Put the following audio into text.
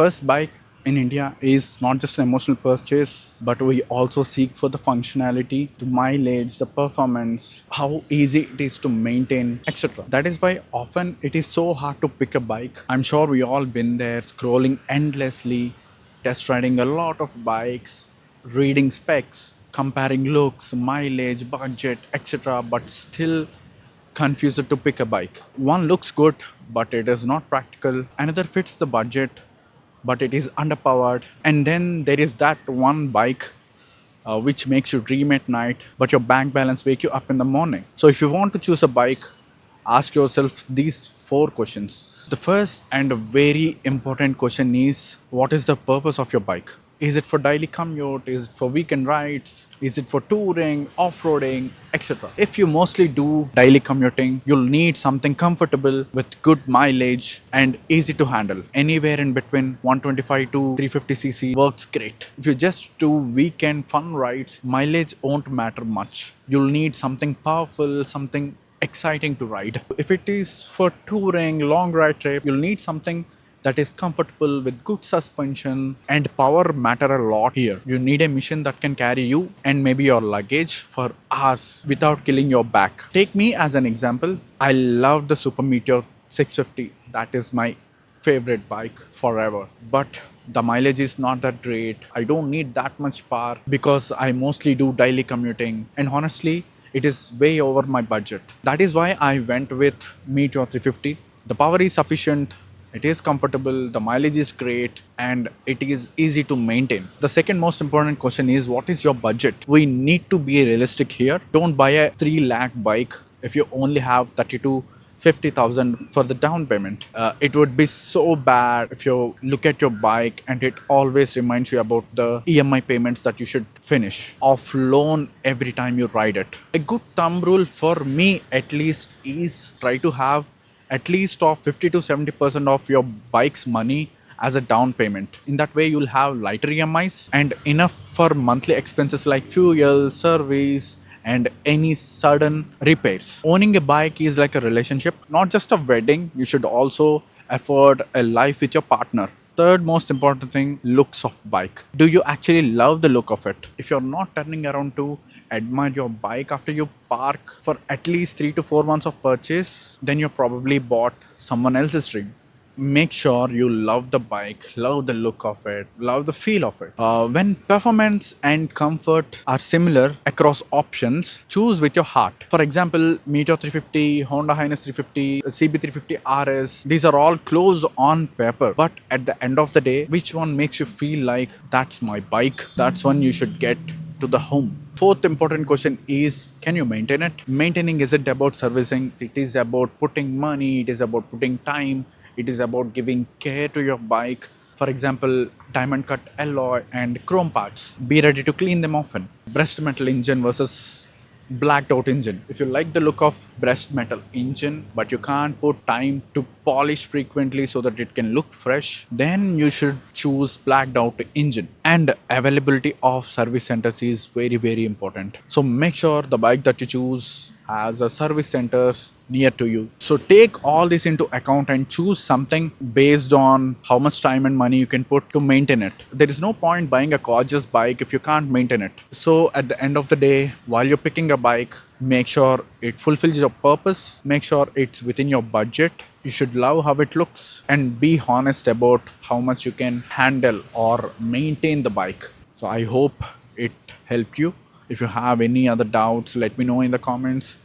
first bike in India is not just an emotional purchase, but we also seek for the functionality, the mileage, the performance, how easy it is to maintain, etc. That is why often it is so hard to pick a bike. I'm sure we all been there scrolling endlessly, test riding a lot of bikes, reading specs, comparing looks, mileage, budget, etc. But still confused to pick a bike. One looks good, but it is not practical. Another fits the budget, but it is underpowered. And then there is that one bike which makes you dream at night, but your bank balance wake you up in the morning. So if you want to choose a bike, ask yourself these four questions. The first and very important question is, what is the purpose of your bike? Is it for daily commute? Is it for weekend rides? Is it for touring, off-roading, etc.? If you mostly do daily commuting, you'll need something comfortable with good mileage and easy to handle. Anywhere in between 125 to 350cc works great. If you just do weekend fun rides, mileage won't matter much. You'll need something powerful, something exciting to ride. If it is for touring, long ride trip, you'll need something that is comfortable with good suspension, and power matter a lot here. You need a machine that can carry you and maybe your luggage for hours without killing your back. Take me as an example. I love the Super Meteor 650. That is my favorite bike forever. But the mileage is not that great. I don't need that much power because I mostly do daily commuting. And honestly, it is way over my budget. That is why I went with Meteor 350. The power is sufficient, it is comfortable, the mileage is great, and it is easy to maintain. The second most important question is, what is your budget? We need to be realistic here. Don't buy a 3 lakh bike if you only have 30 to 50,000 for the down payment. It would be so bad if you look at your bike and it always reminds you about the EMI payments that you should finish off loan every time you ride it. A good thumb rule for me at least is try to have at least of 50 to 70% of your bike's money as a down payment. In that way, you'll have lighter EMIs and enough for monthly expenses like fuel, service, and any sudden repairs. Owning a bike is like a relationship, not just a wedding. You should also afford a life with your partner. Third most important thing, looks of bike. Do you actually love the look of it? If you're not turning around to admire your bike after you park for at least 3 to 4 months of purchase, then you probably bought someone else's dream. Make sure you love the bike, love the look of it, love the feel of it. When performance and comfort are similar across options, choose with your heart. For example, Meteor 350, Honda Highness 350, CB350 RS, these are all close on paper. But at the end of the day, which one makes you feel like that's my bike? That's one you should get to the home. Fourth important question is, can you maintain it? Maintaining isn't about servicing, it is about putting money, it is about putting time, it is about giving care to your bike. For example, diamond cut alloy and chrome parts. Be ready to clean them often. Brushed metal engine versus blacked out engine. If you like the look of brushed metal engine but you can't put time to polish frequently so that it can look fresh, then you should choose blacked out engine. And availability of service centers is very important. So make sure the bike that you choose has a service centers near to you. So take all this into account and choose something based on how much time and money you can put to maintain it. There is no point buying a gorgeous bike if you can't maintain it. So at the end of the day, while you're picking a bike, make sure it fulfills your purpose, make sure it's within your budget. You should love how it looks and be honest about how much you can handle or maintain the bike. So I hope it helped you. If you have any other doubts, let me know in the comments.